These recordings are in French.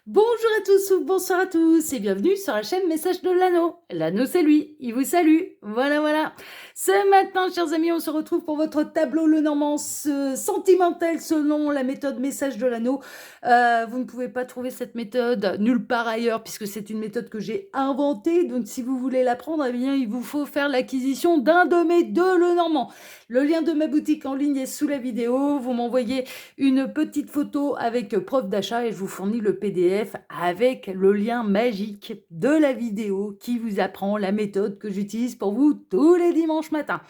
Bonjour à tous ou bonsoir à tous et bienvenue sur la chaîne Message de l'Anneau. L'Anneau c'est lui, il vous salue. Voilà. Ce matin, chers amis, on se retrouve pour votre tableau Lenormand sentimental selon la méthode Message de l'Anneau. Vous ne pouvez pas trouver cette méthode nulle part ailleurs puisque c'est une méthode que j'ai inventée. Donc si vous voulez l'apprendre, eh bien, il vous faut faire l'acquisition d'un de mes deux Lenormand. Le lien de ma boutique en ligne est sous la vidéo. Vous m'envoyez une petite photo avec preuve d'achat et je vous fournis le PDF avec le lien magique de la vidéo qui vous apprend la méthode que j'utilise pour vous tous les dimanches matins.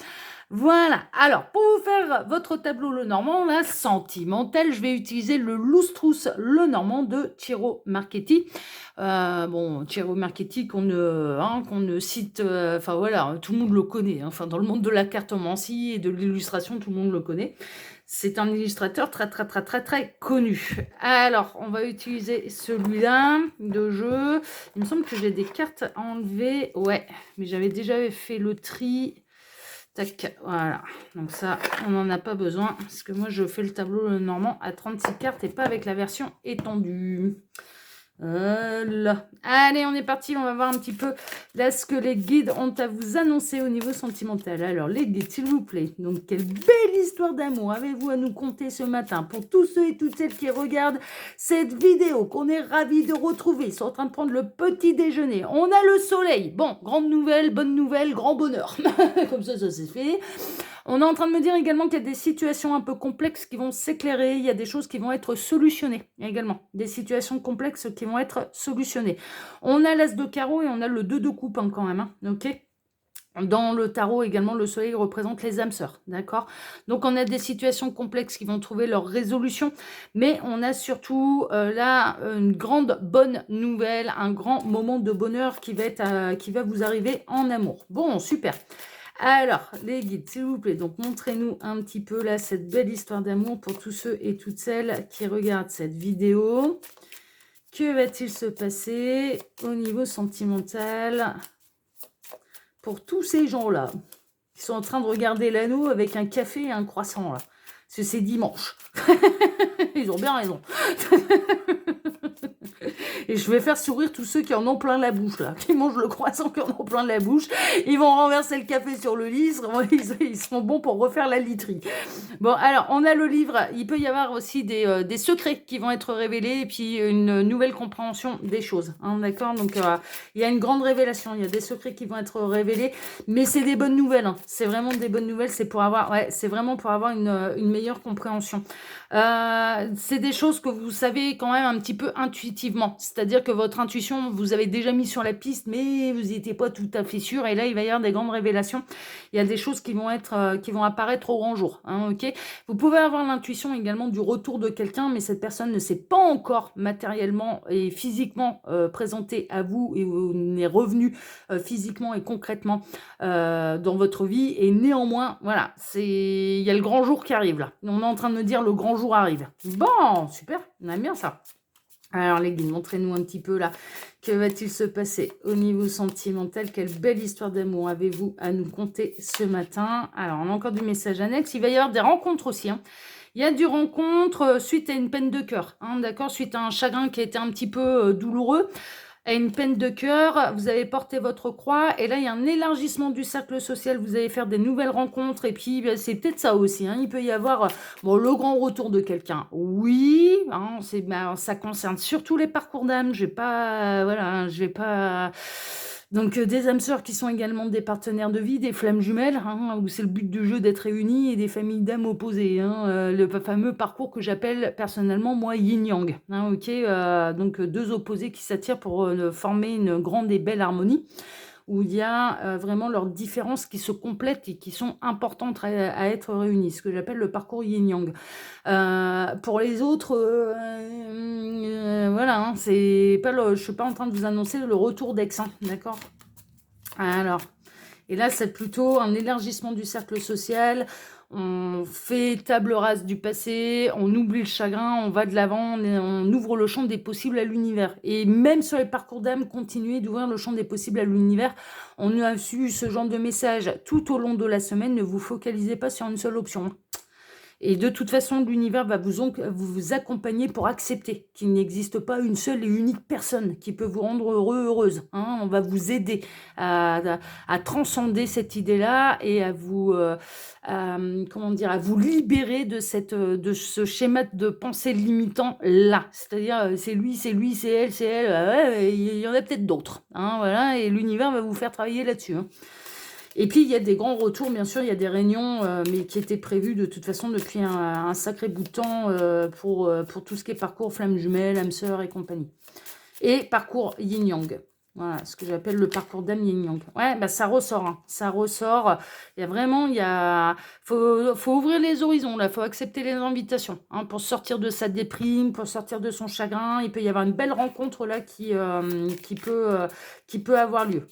Voilà, alors pour vous faire votre tableau Lenormand, là, sentimental, je vais utiliser le Loose-Trousse Lenormand de Thierry Marchetti. Thierry Marchetti qu'on ne cite, enfin voilà, tout le monde le connaît, hein, enfin dans le monde de la cartomancie et de l'illustration, tout le monde le connaît. C'est un illustrateur très connu. Alors, on va utiliser celui-là de jeu. Il me semble que j'ai des cartes à enlever. Ouais, mais j'avais déjà fait le tri. Tac, voilà. Donc ça, on n'en a pas besoin. Parce que moi, je fais le tableau Lenormand à 36 cartes et pas avec la version étendue. Là. Allez, on est parti, on va voir un petit peu là ce que les guides ont à vous annoncer au niveau sentimental. Alors, les guides, s'il vous plaît. Donc, quelle belle histoire d'amour avez-vous à nous conter ce matin pour tous ceux et toutes celles qui regardent cette vidéo qu'on est ravis de retrouver. Ils sont en train de prendre le petit déjeuner. On a le soleil. Bon, grande nouvelle, bonne nouvelle, grand bonheur. Comme ça c'est fait. On est en train de me dire également qu'il y a des situations un peu complexes qui vont s'éclairer, il y a des choses qui vont être solutionnées également, des situations complexes qui vont être solutionnées. On a l'as de carreau et on a le 2 de coupe quand même, hein, ok. Dans le tarot également, le soleil représente les âmes sœurs, d'accord. Donc on a des situations complexes qui vont trouver leur résolution, mais on a surtout là une grande bonne nouvelle, un grand moment de bonheur qui va vous arriver en amour. Bon, super. Alors, les guides, s'il vous plaît, donc montrez-nous un petit peu là cette belle histoire d'amour pour tous ceux et toutes celles qui regardent cette vidéo. Que va-t-il se passer au niveau sentimental pour tous ces gens-là qui sont en train de regarder l'anneau avec un café et un croissant là? Parce que c'est dimanche. Ils ont bien raison. Et je vais faire sourire tous ceux qui en ont plein la bouche, là. Qui mangent le croissant, qui en ont plein la bouche. Ils vont renverser le café sur le lit. Ils seront bons pour refaire la literie. Bon, alors, on a le livre. Il peut y avoir aussi des secrets qui vont être révélés et puis une nouvelle compréhension des choses. Hein, d'accord. Donc, il y a une grande révélation. Il y a des secrets qui vont être révélés. Mais c'est des bonnes nouvelles. Hein. C'est vraiment des bonnes nouvelles. C'est vraiment pour avoir une meilleure compréhension. C'est des choses que vous savez quand même un petit peu intuitivement. C'est-à-dire que votre intuition, vous avez déjà mis sur la piste, mais vous n'étiez pas tout à fait sûr. Et là, il va y avoir des grandes révélations. Il y a des choses qui vont apparaître au grand jour. Hein, ok. Vous pouvez avoir l'intuition également du retour de quelqu'un, mais cette personne ne s'est pas encore matériellement et physiquement présentée à vous et n'est revenue physiquement et concrètement dans votre vie. Et néanmoins, voilà, il y a le grand jour qui arrive là. On est en train de me dire le grand jour arrive. Bon, super, on aime bien ça. Alors les guides, montrez-nous un petit peu là, que va-t-il se passer au niveau sentimental? Quelle belle histoire d'amour avez-vous à nous conter ce matin? Alors on a encore du message annexe, il va y avoir des rencontres aussi. Hein. Il y a du rencontre suite à une peine de cœur, hein, d'accord, suite à un chagrin qui a été un petit peu douloureux. À une peine de cœur, vous avez porté votre croix, et là, il y a un élargissement du cercle social, vous allez faire des nouvelles rencontres, et puis c'est peut-être ça aussi, hein, il peut y avoir le grand retour de quelqu'un. Oui, hein, ça concerne surtout les parcours d'âme, je vais pas... Donc des âmes sœurs qui sont également des partenaires de vie, des flammes jumelles, hein, où c'est le but du jeu d'être réunis, et des familles d'âmes opposées, hein, le fameux parcours que j'appelle personnellement moi yin-yang, hein, ok, donc deux opposés qui s'attirent pour former une grande et belle harmonie, où il y a vraiment leurs différences qui se complètent et qui sont importantes à être réunies, ce que j'appelle le parcours yin-yang. Pour les autres, voilà, hein, je suis pas en train de vous annoncer le retour d'ex, hein, d'accord. Alors, et là, c'est plutôt un élargissement du cercle social. On fait table rase du passé, on oublie le chagrin, on va de l'avant, on ouvre le champ des possibles à l'univers. Et même sur les parcours d'âme, continuez d'ouvrir le champ des possibles à l'univers. On a su ce genre de message tout au long de la semaine. Ne vous focalisez pas sur une seule option. Et de toute façon, l'univers va vous accompagner pour accepter qu'il n'existe pas une seule et unique personne qui peut vous rendre heureux, heureuse. Hein. On va vous aider à transcender cette idée-là et à vous, comment dire, à vous libérer de ce schéma de pensée limitant-là. C'est-à-dire, c'est lui, c'est elle, ouais, il y en a peut-être d'autres. Hein, voilà, et l'univers va vous faire travailler là-dessus. Hein. Et puis, il y a des grands retours, bien sûr, il y a des réunions, mais qui étaient prévues de toute façon depuis un sacré bout de temps pour tout ce qui est parcours flamme jumelle, âme sœur et compagnie. Et parcours yin-yang. Voilà, ce que j'appelle le parcours d'âme yin-yang. Ouais, bah ça ressort, hein. Ça ressort. Il y a vraiment, faut ouvrir les horizons, là. Faut accepter les invitations, hein, pour sortir de sa déprime, pour sortir de son chagrin. Il peut y avoir une belle rencontre, là, qui peut avoir lieu.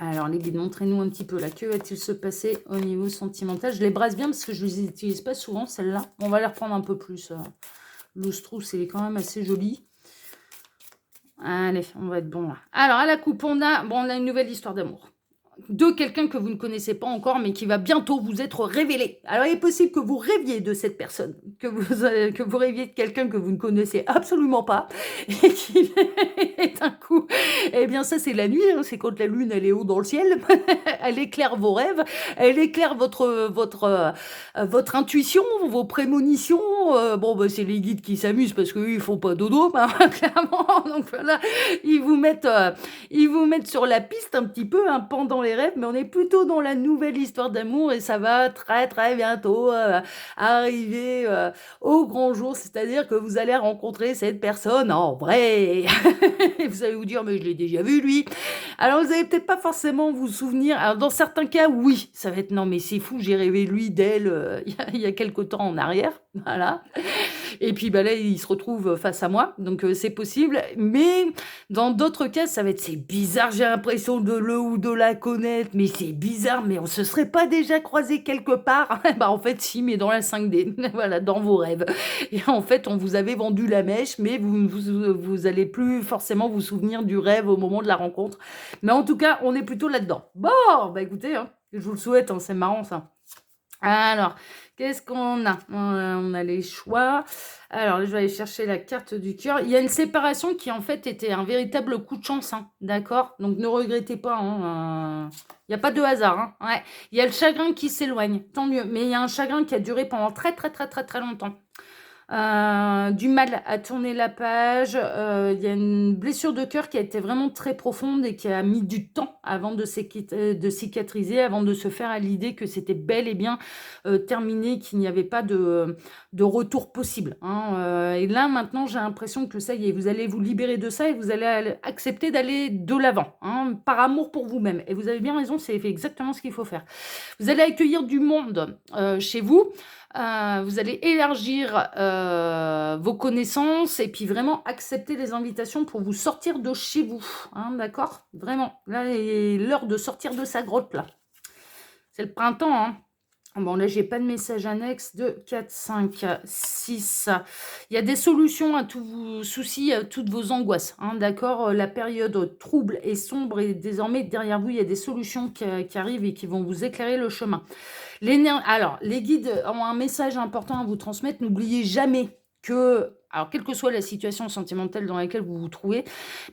Alors, les guides, montrez-nous un petit peu, là. Que va-t-il se passer au niveau sentimental? Je les brasse bien parce que je ne les utilise pas souvent, celles-là. On va les reprendre un peu plus. L'Ostrous, c'est quand même assez joli. Allez, on va être bon, là. Alors, à la coupe, on a une nouvelle histoire d'amour. De quelqu'un que vous ne connaissez pas encore, mais qui va bientôt vous être révélé. Alors, il est possible que vous rêviez de cette personne, que vous rêviez de quelqu'un que vous ne connaissez absolument pas, et qui est un coup... Eh bien, ça, c'est la nuit, hein, c'est quand la lune, elle est haut dans le ciel, elle éclaire vos rêves, elle éclaire votre intuition, vos prémonitions. Bon, bah, c'est les guides qui s'amusent, parce qu'eux, ils font pas dodo, hein, clairement. Donc, voilà, ils vous mettent sur la piste un petit peu, hein, pendant les rêves, mais on est plutôt dans la nouvelle histoire d'amour et ça va très très bientôt arriver au grand jour, c'est-à-dire que vous allez rencontrer cette personne en vrai. Et vous allez vous dire, mais je l'ai déjà vu lui. Alors vous allez peut-être pas forcément vous souvenir. Alors dans certains cas, oui, ça va être non mais c'est fou, j'ai rêvé lui d'elle il y a quelque temps en arrière, voilà. Et puis bah là, il se retrouve face à moi, donc c'est possible. Mais dans d'autres cas, ça va être c'est bizarre, j'ai l'impression de le ou de la connaître, mais c'est bizarre, mais on se serait pas déjà croisé quelque part. Bah en fait, si, mais dans la 5D, voilà, dans vos rêves. Et en fait, on vous avait vendu la mèche, mais vous allez plus forcément vous souvenir du rêve au moment de la rencontre. Mais en tout cas, on est plutôt là-dedans. Bon, bah écoutez, hein, je vous le souhaite, hein, c'est marrant ça. Alors, qu'est-ce qu'on a? On a les choix. Alors, je vais aller chercher la carte du cœur. Il y a une séparation qui, en fait, était un véritable coup de chance, hein, d'accord? Donc, ne regrettez pas. Hein, il n'y a pas de hasard. Hein, ouais. Il y a le chagrin qui s'éloigne, tant mieux. Mais il y a un chagrin qui a duré pendant très, très, très, très, très longtemps. Du mal à tourner la page. Il y a une blessure de cœur qui a été vraiment très profonde et qui a mis du temps avant de cicatriser, avant de se faire à l'idée que c'était bel et bien terminé, qu'il n'y avait pas de retour possible. Hein. Et là, maintenant, j'ai l'impression que ça y est, vous allez vous libérer de ça et vous allez accepter d'aller de l'avant, hein, par amour pour vous-même. Et vous avez bien raison, c'est exactement ce qu'il faut faire. Vous allez accueillir du monde chez vous. Vous allez élargir vos connaissances et puis vraiment accepter les invitations pour vous sortir de chez vous. Hein, d'accord? Vraiment. Là, il est l'heure de sortir de sa grotte, là. C'est le printemps, hein. Bon, là, j'ai pas de message annexe. 2, 4, 5, 6. Il y a des solutions à tous vos soucis, à toutes vos angoisses. Hein, d'accord? La période trouble et sombre est désormais derrière vous. Il y a des solutions qui arrivent et qui vont vous éclairer le chemin. Alors, les guides ont un message important à vous transmettre. N'oubliez jamais que, alors quelle que soit la situation sentimentale dans laquelle vous vous trouvez,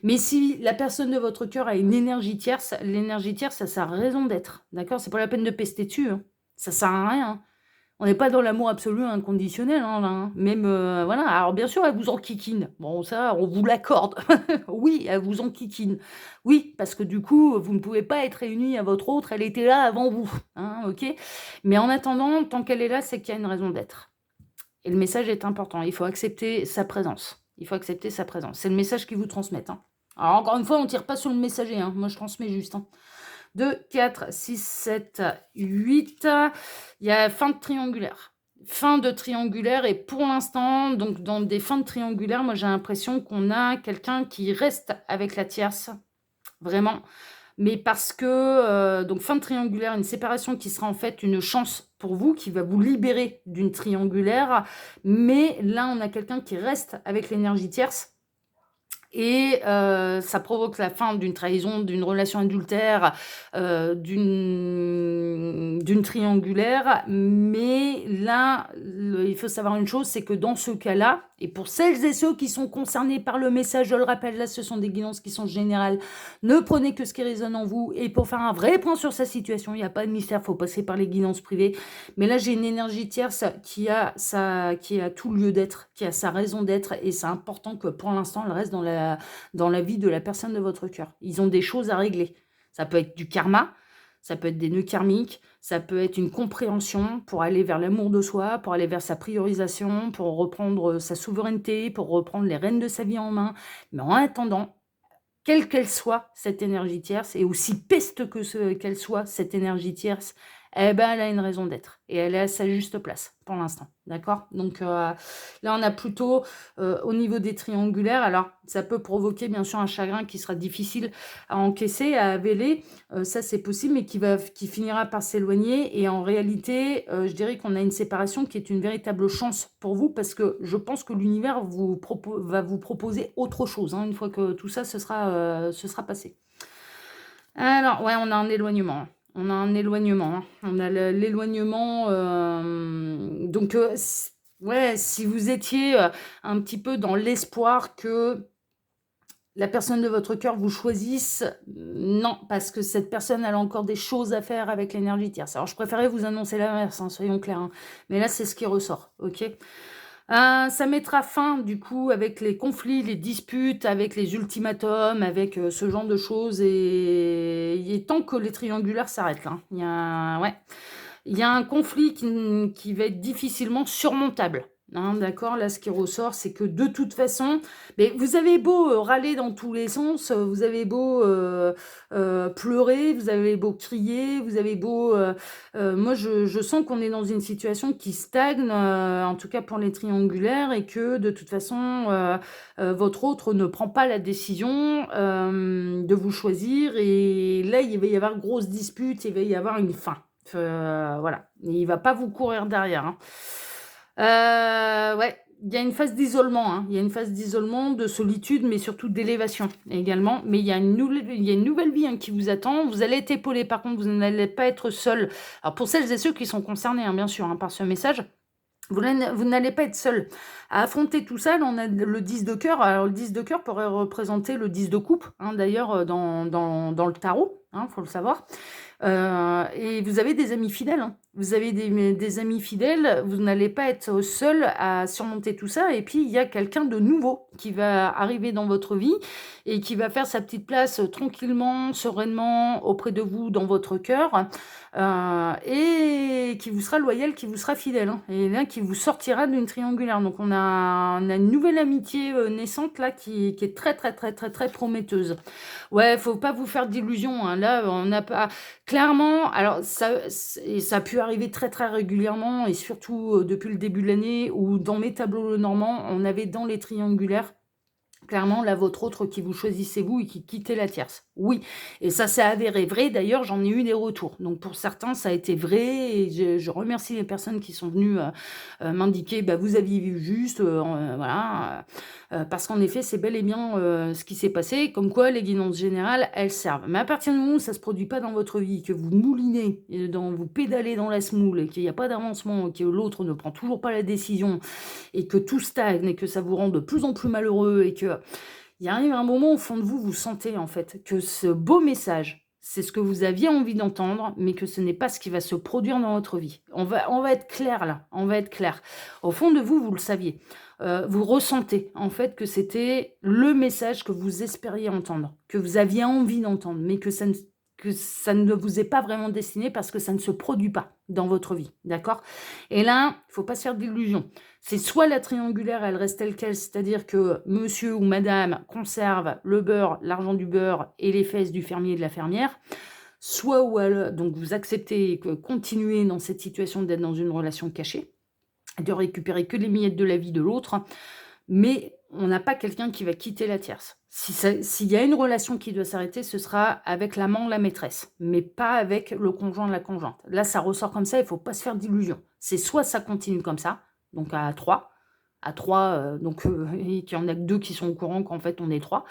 mais si la personne de votre cœur a une énergie tierce, l'énergie tierce, ça a sa raison d'être. D'accord? C'est pas la peine de pester dessus. Hein. Ça sert à rien. On n'est pas dans l'amour absolu inconditionnel, hein, là, hein. Même, voilà. Alors, bien sûr, elle vous enquiquine. Bon, ça, on vous l'accorde. Oui, elle vous enquiquine. Oui, parce que du coup, vous ne pouvez pas être réunis à votre autre, elle était là avant vous. Hein, ok? Mais en attendant, tant qu'elle est là, c'est qu'il y a une raison d'être. Et le message est important. Il faut accepter sa présence. Il faut accepter sa présence. C'est le message qu'ils vous transmettent. Hein. Alors, encore une fois, on ne tire pas sur le messager. Hein. Moi, je transmets juste. Hein. 2, 4, 6, 7, 8. Il y a fin de triangulaire. Fin de triangulaire et pour l'instant, donc dans des fins de triangulaire, moi j'ai l'impression qu'on a quelqu'un qui reste avec la tierce, vraiment. Mais parce que, donc fin de triangulaire, une séparation qui sera en fait une chance pour vous, qui va vous libérer d'une triangulaire. Mais là, on a quelqu'un qui reste avec l'énergie tierce. Et ça provoque la fin d'une trahison, d'une relation adultère, d'une triangulaire. Mais là, il faut savoir une chose, c'est que dans ce cas-là, et pour celles et ceux qui sont concernés par le message, je le rappelle, là, ce sont des guidances qui sont générales. Ne prenez que ce qui résonne en vous. Et pour faire un vrai point sur sa situation, il n'y a pas de mystère, il faut passer par les guidances privées. Mais là, j'ai une énergie tierce qui a tout lieu d'être, qui a sa raison d'être. Et c'est important que pour l'instant, elle reste dans la vie de la personne de votre cœur. Ils ont des choses à régler. Ça peut être du karma, ça peut être des nœuds karmiques, ça peut être une compréhension pour aller vers l'amour de soi, pour aller vers sa priorisation, pour reprendre sa souveraineté, pour reprendre les rênes de sa vie en main. Mais en attendant, quelle qu'elle soit, cette énergie tierce, et aussi peste qu'elle soit, cette énergie tierce, eh ben, elle a une raison d'être. Et elle est à sa juste place, pour l'instant. D'accord? Donc, là, on a plutôt, au niveau des triangulaires, alors, ça peut provoquer, bien sûr, un chagrin qui sera difficile à encaisser, à avaler. Ça, c'est possible, mais qui finira par s'éloigner. Et en réalité, je dirais qu'on a une séparation qui est une véritable chance pour vous, parce que je pense que l'univers va vous proposer autre chose, hein, une fois que tout ça se sera passé. Alors, ouais, on a un éloignement. On a un éloignement. Hein. On a l'éloignement. Donc, ouais, si vous étiez un petit peu dans l'espoir que la personne de votre cœur vous choisisse, non, parce que cette personne, elle a encore des choses à faire avec l'énergie tierce. Alors, je préférais vous annoncer l'inverse, hein, soyons clairs. Hein. Mais là, c'est ce qui ressort, ok? Ça mettra fin, du coup, avec les conflits, les disputes, avec les ultimatums, avec ce genre de choses. Et il est temps que les triangulaires s'arrêtent, là. Il y a un conflit qui va être difficilement surmontable. Hein, d'accord, là, ce qui ressort, c'est que de toute façon, mais vous avez beau râler dans tous les sens, vous avez beau pleurer, vous avez beau crier, vous avez beau... moi, je sens qu'on est dans une situation qui stagne, en tout cas pour les triangulaires, et que de toute façon, votre autre ne prend pas la décision de vous choisir. Et là, il va y avoir grosse dispute, il va y avoir une fin. Voilà, il va pas vous courir derrière. Hein. Ouais, il y a une phase d'isolement. Hein. Il y a une phase d'isolement, de solitude, mais surtout d'élévation également. Mais il y a une nouvelle vie hein, qui vous attend. Vous allez être épaulé. Par contre, vous n'allez pas être seul. Alors pour celles et ceux qui sont concernés, hein, bien sûr, hein, par ce message. Vous n'allez pas être seul à affronter tout ça. Là, on a le 10 de cœur. Alors, le 10 de cœur pourrait représenter le 10 de coupe, hein, d'ailleurs, dans le tarot, hein, faut le savoir. Et vous avez des amis fidèles. Hein. Vous avez des amis fidèles. Vous n'allez pas être seul à surmonter tout ça. Et puis, il y a quelqu'un de nouveau qui va arriver dans votre vie et qui va faire sa petite place tranquillement, sereinement auprès de vous, dans votre cœur. Et qui vous sera loyal, qui vous sera fidèle, hein, et là qui vous sortira d'une triangulaire. Donc on a une nouvelle amitié naissante là qui est très très très très très prometteuse. Ouais, faut pas vous faire d'illusions. Hein. Là, on n'a pas clairement. Alors ça a pu arriver très très régulièrement et surtout depuis le début de l'année où dans mes tableaux normands, on avait dans les triangulaires. Clairement, là, votre autre qui vous choisissez vous et qui quittait la tierce. Oui, et ça s'est avéré vrai. D'ailleurs, j'en ai eu des retours. Donc, pour certains, ça a été vrai. Et je remercie les personnes qui sont venues m'indiquer, bah, vous aviez vu juste, voilà. Parce qu'en effet, c'est bel et bien ce qui s'est passé. Comme quoi, les guidances générales, elles servent. Mais à partir du moment où ça ne se produit pas dans votre vie, que vous moulinez, vous pédalez dans la semoule, et qu'il n'y a pas d'avancement, que l'autre ne prend toujours pas la décision, et que tout stagne, et que ça vous rend de plus en plus malheureux, et que il arrive un moment au fond de vous, vous sentez en fait que ce beau message, c'est ce que vous aviez envie d'entendre, mais que ce n'est pas ce qui va se produire dans votre vie. On va être clair là, on va être clair. Au fond de vous, vous le saviez. Vous ressentez en fait que c'était le message que vous espériez entendre, que vous aviez envie d'entendre, mais que ça ne vous est pas vraiment destiné parce que ça ne se produit pas dans votre vie, d'accord? Et là, il faut pas se faire d'illusions. C'est soit la triangulaire, elle reste telle qu'elle, c'est-à-dire que monsieur ou madame conserve le beurre, l'argent du beurre et les fesses du fermier et de la fermière, soit donc vous acceptez que continuer dans cette situation d'être dans une relation cachée, de récupérer que les miettes de la vie de l'autre, mais on n'a pas quelqu'un qui va quitter la tierce. S'il y a une relation qui doit s'arrêter, ce sera avec l'amant, la maîtresse, mais pas avec le conjoint, la conjointe. Là, ça ressort comme ça, il ne faut pas se faire d'illusions. C'est soit ça continue comme ça, donc à 3, à 3, donc et qu'il y en a que 2 qui sont au courant qu'en fait on est 3,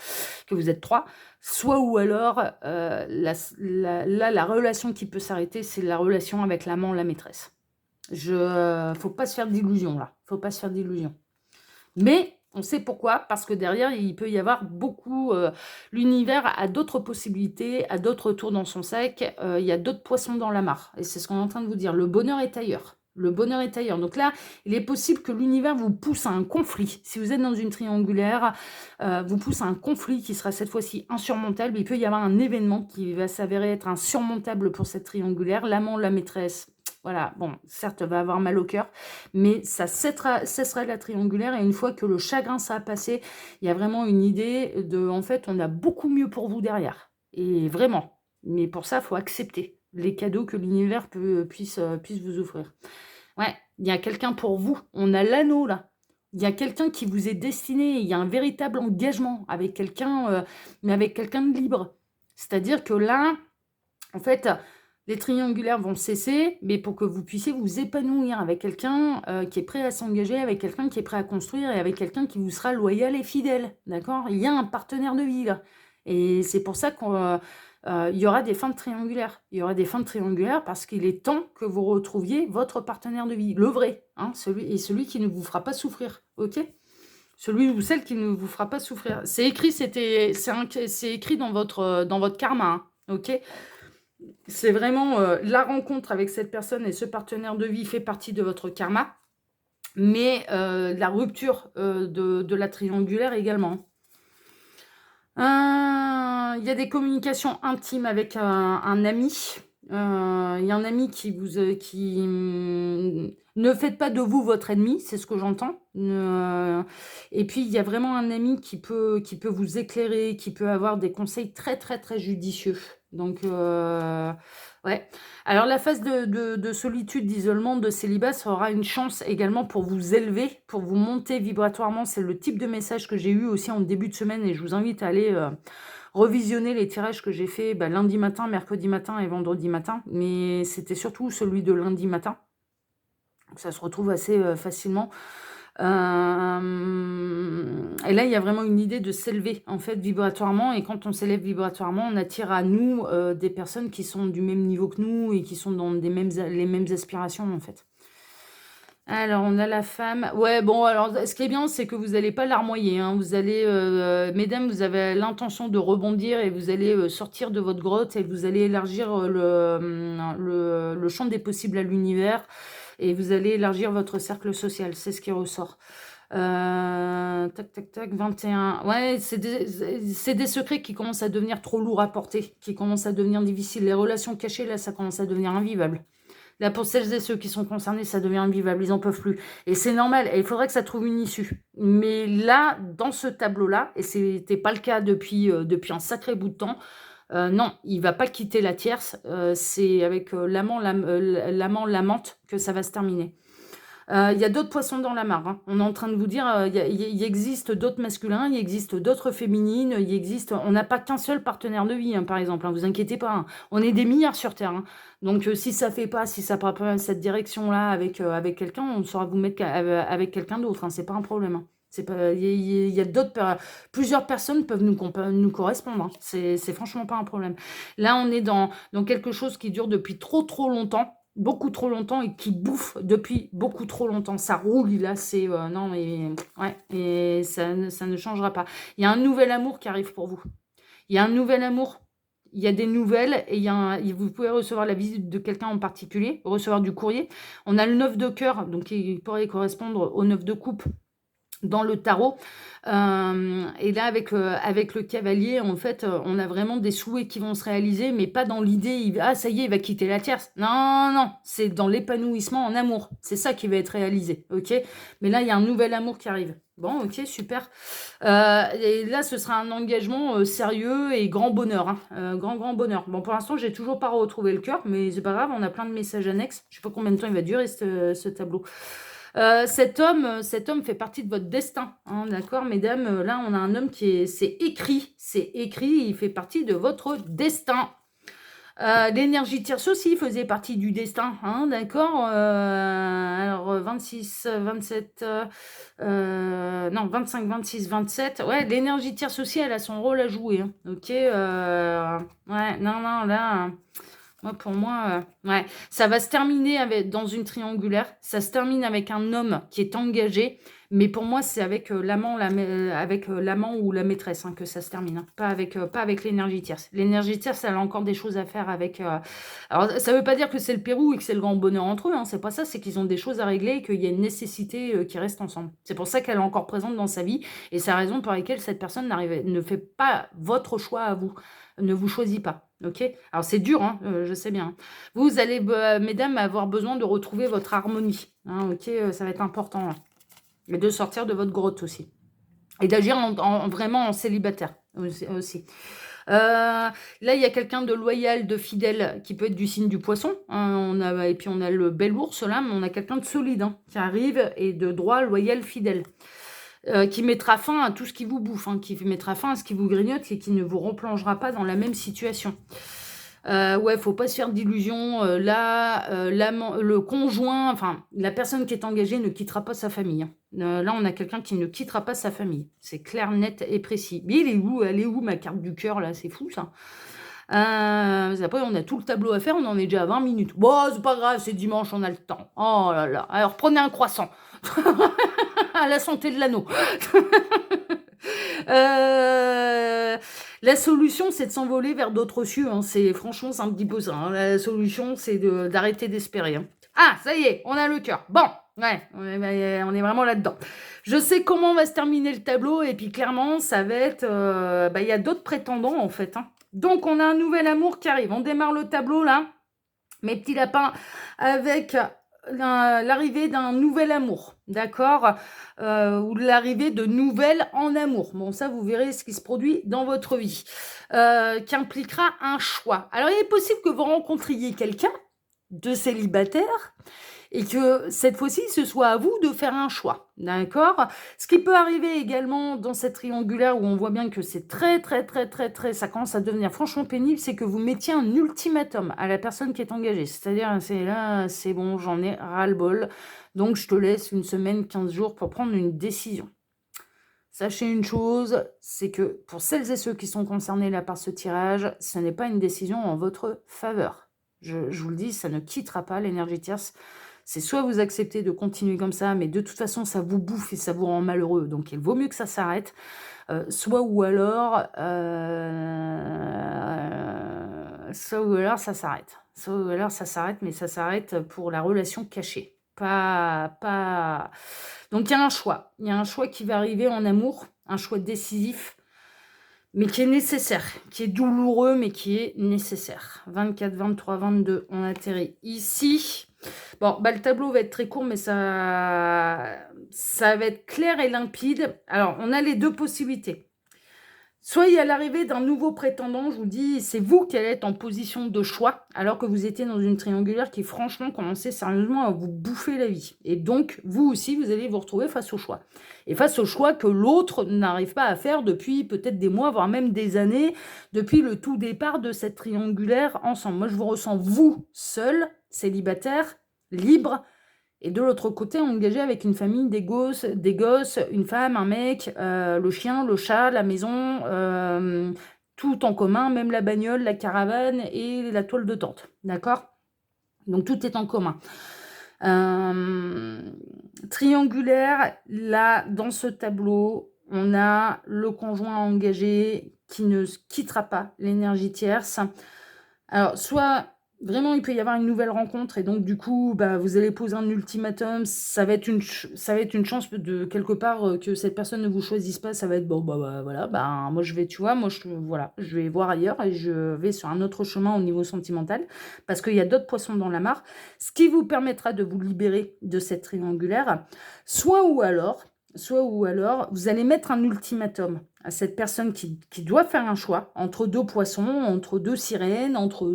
que vous êtes 3. Soit ou alors, la relation qui peut s'arrêter, c'est la relation avec l'amant ou la maîtresse. Faut pas se faire d'illusions là, faut pas se faire d'illusions. Mais on sait pourquoi, parce que derrière, il peut y avoir beaucoup, l'univers a d'autres possibilités, a d'autres tours dans son sac, il y a d'autres poissons dans la mare et c'est ce qu'on est en train de vous dire. Le bonheur est ailleurs. Le bonheur est ailleurs. Donc là, il est possible que l'univers vous pousse à un conflit. Si vous êtes dans une triangulaire, vous pousse à un conflit qui sera cette fois-ci insurmontable. Il peut y avoir un événement qui va s'avérer être insurmontable pour cette triangulaire. L'amant, la maîtresse, voilà, bon, certes, va avoir mal au cœur, mais ça cessera la triangulaire. Et une fois que le chagrin sera passé, il y a vraiment une idée de, en fait, on a beaucoup mieux pour vous derrière. Et vraiment. Mais pour ça, il faut accepter les cadeaux que l'univers puisse vous offrir. Ouais, il y a quelqu'un pour vous. On a l'anneau, là. Il y a quelqu'un qui vous est destiné. Il y a un véritable engagement avec quelqu'un, mais avec quelqu'un de libre. C'est-à-dire que là, en fait, les triangulaires vont cesser, mais pour que vous puissiez vous épanouir avec quelqu'un qui est prêt à s'engager, avec quelqu'un qui est prêt à construire et avec quelqu'un qui vous sera loyal et fidèle. D'accord? Il y a un partenaire de vie, là. Et c'est pour ça qu'il y aura des fins de triangulaires. Il y aura des fins de triangulaires parce qu'il est temps que vous retrouviez votre partenaire de vie, le vrai, hein, celui qui ne vous fera pas souffrir. Ok? Celui ou celle qui ne vous fera pas souffrir. C'est écrit, c'est écrit dans votre karma. Hein, ok? C'est vraiment la rencontre avec cette personne et ce partenaire de vie fait partie de votre karma, mais la rupture de la triangulaire également. Il y a des communications intimes avec un ami. Il y a un ami qui vous... ne faites pas de vous votre ennemi, c'est ce que j'entends. Et puis, il y a vraiment un ami qui peut vous éclairer, qui peut avoir des conseils très, très, très judicieux. Donc, ouais. Alors, la phase de solitude, d'isolement, de célibat sera une chance également pour vous élever, pour vous monter vibratoirement. C'est le type de message que j'ai eu aussi en début de semaine et je vous invite à aller revisionner les tirages que j'ai fait lundi matin, mercredi matin et vendredi matin. Mais c'était surtout celui de lundi matin. Ça se retrouve assez facilement. Et là, il y a vraiment une idée de s'élever, en fait, vibratoirement. Et quand on s'élève vibratoirement, on attire à nous des personnes qui sont du même niveau que nous et qui sont dans les mêmes aspirations, en fait. Alors, on a la femme. Ouais, bon, alors, ce qui est bien, c'est que vous n'allez pas larmoyer. Hein. Vous allez, mesdames, vous avez l'intention de rebondir et vous allez sortir de votre grotte et vous allez élargir le champ des possibles à l'univers et vous allez élargir votre cercle social. C'est ce qui ressort. Tac, tac, tac, 21. Ouais, c'est des secrets qui commencent à devenir trop lourds à porter, qui commencent à devenir difficiles. Les relations cachées, là, ça commence à devenir invivable. Là, pour celles et ceux qui sont concernés, ça devient invivable, ils n'en peuvent plus. Et c'est normal, et il faudrait que ça trouve une issue. Mais là, dans ce tableau-là, et ce n'était pas le cas depuis un sacré bout de temps, non, il ne va pas quitter la tierce, c'est avec l'amant, l'amante que ça va se terminer. Il y a d'autres poissons dans la mare. Hein. On est en train de vous dire, il existe d'autres masculins, il existe d'autres féminines, on n'a pas qu'un seul partenaire de vie, hein, par exemple. Hein, vous inquiétez pas. Hein. On est des milliards sur Terre. Hein. Donc, si ça part pas cette direction-là avec quelqu'un, on saura vous mettre avec quelqu'un d'autre. Hein, c'est pas un problème. Hein. C'est pas, il y a plusieurs personnes peuvent nous correspondre. Hein. C'est franchement pas un problème. Là, on est dans quelque chose qui dure depuis trop longtemps. Beaucoup trop longtemps et qui bouffe depuis beaucoup trop longtemps. Ça roule, là, c'est... non, et, ouais, et ça ne changera pas. Il y a un nouvel amour qui arrive pour vous. Il y a un nouvel amour. Il y a des nouvelles et vous pouvez recevoir la visite de quelqu'un en particulier, recevoir du courrier. On a le 9 de cœur, donc il pourrait correspondre au 9 de coupe dans le tarot. Et là, avec le cavalier, en fait, on a vraiment des souhaits qui vont se réaliser, mais pas dans l'idée, ça y est, il va quitter la tierce. Non, non, c'est dans l'épanouissement en amour. C'est ça qui va être réalisé, ok? Mais là, il y a un nouvel amour qui arrive. Bon, ok, super. Et là, ce sera un engagement sérieux et grand bonheur. Hein. Grand bonheur. Bon, pour l'instant, j'ai toujours pas retrouvé le cœur, mais c'est pas grave, on a plein de messages annexes. Je sais pas combien de temps il va durer ce tableau. Cet homme fait partie de votre destin, hein, d'accord, mesdames. Là, on a un homme c'est écrit, il fait partie de votre destin. L'énergie tierce aussi faisait partie du destin, hein, d'accord? Alors, 26, 27, non 25, 26, 27. Ouais, l'énergie tierce aussi, elle a son rôle à jouer, hein, OK? Ouais, non, non, là, moi, pour moi, ouais, ça va se terminer avec dans une triangulaire. Ça se termine avec un homme qui est engagé, mais pour moi, c'est avec, l'amant ou la maîtresse, hein, que ça se termine, hein, pas avec l'énergie tierce. L'énergie tierce, elle a encore des choses à faire avec, alors ça veut pas dire que c'est le Pérou et que c'est le grand bonheur entre eux, hein, c'est pas ça, c'est qu'ils ont des choses à régler et qu'il y a une nécessité, qu'ils restent ensemble. C'est pour ça qu'elle est encore présente dans sa vie et c'est la raison pour laquelle cette personne ne fait pas votre choix à vous, ne vous choisit pas, OK? Alors c'est dur, hein, je sais bien. Vous allez, mesdames, avoir besoin de retrouver votre harmonie, hein, OK? Ça va être important, hein. Et de sortir de votre grotte aussi. Et d'agir vraiment en célibataire aussi. Là, il y a quelqu'un de loyal, de fidèle, qui peut être du signe du poisson, hein, et puis on a le bel ours là, mais on a quelqu'un de solide, hein, qui arrive, et de droit, loyal, fidèle. Qui mettra fin à tout ce qui vous bouffe, hein, qui mettra fin à ce qui vous grignote et qui ne vous replongera pas dans la même situation. Ouais, faut pas se faire d'illusions. Là, le conjoint, enfin, la personne qui est engagée ne quittera pas sa famille, hein. Là, on a quelqu'un qui ne quittera pas sa famille. C'est clair, net et précis. Mais elle est où ma carte du cœur, là? C'est fou, ça. Après, on a tout le tableau à faire, on en est déjà à 20 minutes. Bon, c'est pas grave, c'est dimanche, on a le temps. Oh là là. Alors, prenez un croissant. À la santé de l'anneau. La solution, c'est de s'envoler vers d'autres cieux, hein. Franchement, c'est un petit peu ça, hein. La solution, c'est d'arrêter d'espérer, hein. Ah, ça y est, on a le cœur. Bon, ouais, on est vraiment là-dedans. Je sais comment va se terminer le tableau, et puis clairement, ça va être... il y a d'autres prétendants, en fait, hein. Donc, on a un nouvel amour qui arrive. On démarre le tableau, là, mes petits lapins, avec l'arrivée d'un nouvel amour, d'accord, ou l'arrivée de nouvelles en amour. Bon, ça, vous verrez ce qui se produit dans votre vie, qui impliquera un choix. Alors, il est possible que vous rencontriez quelqu'un de célibataire et que cette fois-ci, ce soit à vous de faire un choix, d'accord? Ce qui peut arriver également dans cette triangulaire où on voit bien que c'est très, ça commence à devenir franchement pénible, c'est que vous mettiez un ultimatum à la personne qui est engagée. C'est-à-dire, c'est là, c'est bon, j'en ai ras-le-bol, donc je te laisse 1 semaine, 15 jours pour prendre une décision. Sachez une chose, c'est que pour celles et ceux qui sont concernés là par ce tirage, ce n'est pas une décision en votre faveur. Je vous le dis, ça ne quittera pas l'énergie tierce. C'est soit vous acceptez de continuer comme ça, mais de toute façon, ça vous bouffe et ça vous rend malheureux, donc il vaut mieux que ça s'arrête. Soit ou alors ça s'arrête. Soit ou alors ça s'arrête, mais ça s'arrête pour la relation cachée. Pas... Donc il y a un choix. Il y a un choix qui va arriver en amour, un choix décisif, mais qui est nécessaire, qui est douloureux, mais qui est nécessaire. 24, 23, 22, on atterrit ici. Bon, le tableau va être très court, mais ça va être clair et limpide. Alors, on a les deux possibilités. Soit il y a l'arrivée d'un nouveau prétendant, je vous dis, c'est vous qui allez être en position de choix, alors que vous étiez dans une triangulaire qui, franchement, commençait sérieusement à vous bouffer la vie. Et donc, vous aussi, vous allez vous retrouver face au choix. Et face au choix que l'autre n'arrive pas à faire depuis peut-être des mois, voire même des années, depuis le tout départ de cette triangulaire ensemble. Moi, je vous ressens, vous, seul, célibataire, libre, et de l'autre côté, engagé avec une famille, des gosses, une femme, un mec, le chien, le chat, la maison, tout en commun, même la bagnole, la caravane et la toile de tente. D'accord? Donc tout est en commun. Triangulaire, là, dans ce tableau, on a le conjoint engagé qui ne quittera pas l'énergie tierce. Alors, soit... Vraiment, il peut y avoir une nouvelle rencontre et donc du coup, vous allez poser un ultimatum. Ça va être une chance de quelque part que cette personne ne vous choisisse pas. Ça va être bon, voilà, moi je vais, tu vois, voilà, je vais voir ailleurs et je vais sur un autre chemin au niveau sentimental parce qu'il y a d'autres poissons dans la mare. Ce qui vous permettra de vous libérer de cette triangulaire, soit ou alors, vous allez mettre un ultimatum à cette personne qui doit faire un choix entre deux poissons, entre deux sirènes, entre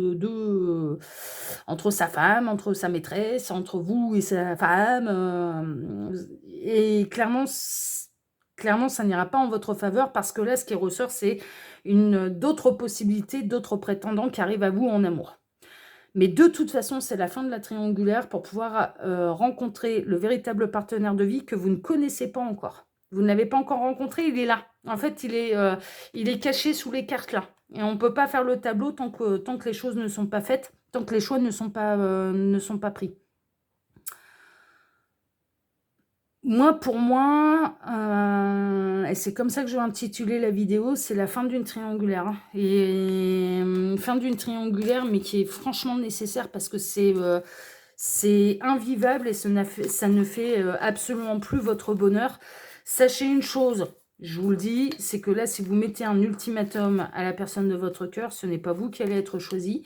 sa femme, entre sa maîtresse, entre vous et sa femme. Et clairement, clairement, ça n'ira pas en votre faveur parce que là, ce qui ressort, c'est d'autres possibilités, d'autres prétendants qui arrivent à vous en amour. Mais de toute façon, c'est la fin de la triangulaire pour pouvoir rencontrer le véritable partenaire de vie que vous ne connaissez pas encore. Vous ne l'avez pas encore rencontré, il est là. En fait, il est caché sous les cartes là. Et on ne peut pas faire le tableau tant que les choses ne sont pas faites, tant que les choix ne sont pas pris. Pour moi, et c'est comme ça que je vais intituler la vidéo, c'est la fin d'une triangulaire. Et fin d'une triangulaire, mais qui est franchement nécessaire parce que c'est invivable et ça ne fait absolument plus votre bonheur. Sachez une chose, je vous le dis, c'est que là, si vous mettez un ultimatum à la personne de votre cœur, ce n'est pas vous qui allez être choisi,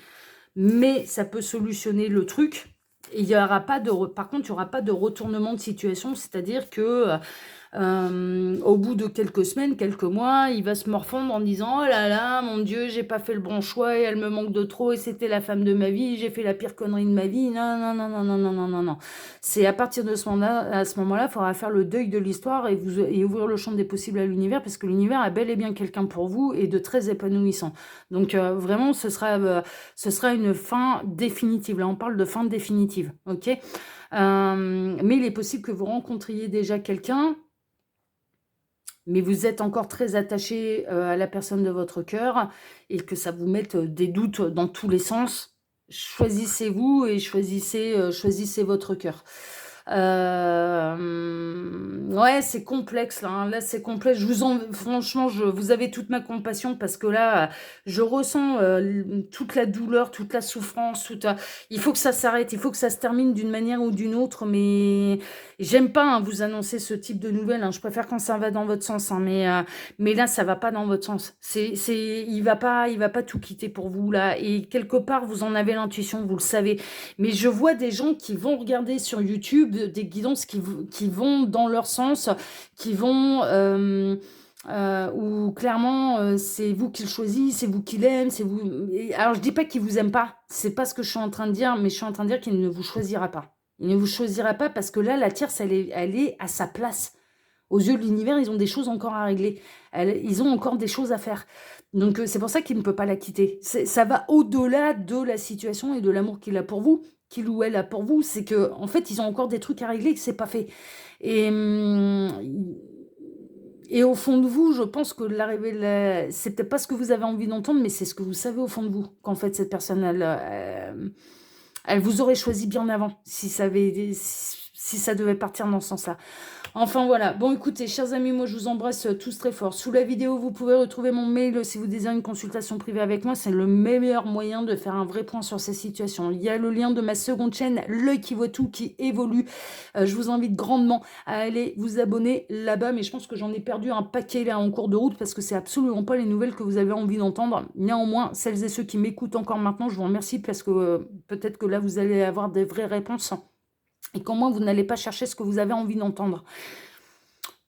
mais ça peut solutionner le truc. Et il y aura pas par contre, il n'y aura pas de retournement de situation, c'est-à-dire que au bout de quelques semaines, quelques mois, il va se morfondre en disant « Oh là là, mon Dieu, j'ai pas fait le bon choix et elle me manque de trop et c'était la femme de ma vie, j'ai fait la pire connerie de ma vie. » Non, non, non, non, non, non, non, non, non. C'est à partir de ce moment-là, il faudra faire le deuil de l'histoire et ouvrir le champ des possibles à l'univers parce que l'univers a bel et bien quelqu'un pour vous et de très épanouissant. Donc vraiment, ce sera une fin définitive. Là, on parle de fin définitive, ok. Mais il est possible que vous rencontriez déjà quelqu'un, mais vous êtes encore très attaché à la personne de votre cœur et que ça vous mette des doutes dans tous les sens. Choisissez-vous et choisissez votre cœur. Ouais, c'est complexe là, hein. Là, c'est complexe. Franchement, vous avez toute ma compassion parce que là, je ressens toute la douleur, toute la souffrance. Il faut que ça s'arrête, il faut que ça se termine d'une manière ou d'une autre. Mais j'aime pas vous annoncer ce type de nouvelles. Je préfère quand ça va dans votre sens. Mais là, ça va pas dans votre sens. Il va pas tout quitter pour vous là. Et quelque part, vous en avez l'intuition, vous le savez. Mais je vois des gens qui vont regarder sur YouTube des guidances qui vont dans leur sens, qui vont où clairement c'est vous qui le choisissez, c'est vous qui l'aimez, c'est vous. Alors je dis pas qu'il vous aime pas, c'est pas ce que je suis en train de dire, mais je suis en train de dire qu'il ne vous choisira pas. Il ne vous choisira pas parce que là la tierce elle est à sa place. Aux yeux de l'univers, ils ont des choses encore à régler. Ils ont encore des choses à faire. Donc, c'est pour ça qu'il ne peut pas la quitter. Ça va au-delà de la situation et de l'amour qu'il a pour vous, qu'il ou elle a pour vous. C'est que, en fait, ils ont encore des trucs à régler et que c'est pas fait. Et au fond de vous, je pense que c'est peut-être pas ce que vous avez envie d'entendre, mais c'est ce que vous savez au fond de vous. Qu'en fait, cette personne, elle vous aurait choisi bien avant, si ça devait partir dans ce sens-là. Enfin voilà, bon écoutez, chers amis, moi je vous embrasse tous très fort. Sous la vidéo, vous pouvez retrouver mon mail si vous désirez une consultation privée avec moi. C'est le meilleur moyen de faire un vrai point sur ces situations. Il y a le lien de ma seconde chaîne, L'œil qui voit tout, qui évolue. Je vous invite grandement à aller vous abonner là-bas, mais je pense que j'en ai perdu un paquet là en cours de route parce que c'est absolument pas les nouvelles que vous avez envie d'entendre. Néanmoins, celles et ceux qui m'écoutent encore maintenant, je vous remercie parce que peut-être que là vous allez avoir des vraies réponses. Et qu'au moins, vous n'allez pas chercher ce que vous avez envie d'entendre.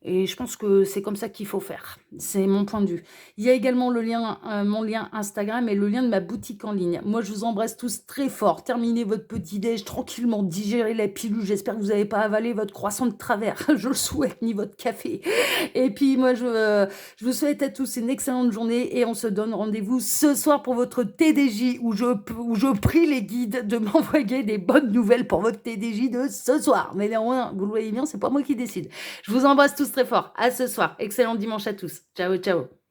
Et je pense que c'est comme ça qu'il faut faire. C'est mon point de vue. Il y a également le lien, mon lien Instagram et le lien de ma boutique en ligne. Moi, je vous embrasse tous très fort. Terminez votre petit-déj tranquillement, digérez la pilule. J'espère que vous n'avez pas avalé votre croissant de travers. Je le souhaite, ni votre café. Et puis, moi, je vous souhaite à tous une excellente journée et on se donne rendez-vous ce soir pour votre TDJ où je prie les guides de m'envoyer des bonnes nouvelles pour votre TDJ de ce soir. Mais néanmoins, vous le voyez bien, c'est pas moi qui décide. Je vous embrasse tous très fort. À ce soir. Excellent dimanche à tous. Ciao, ciao.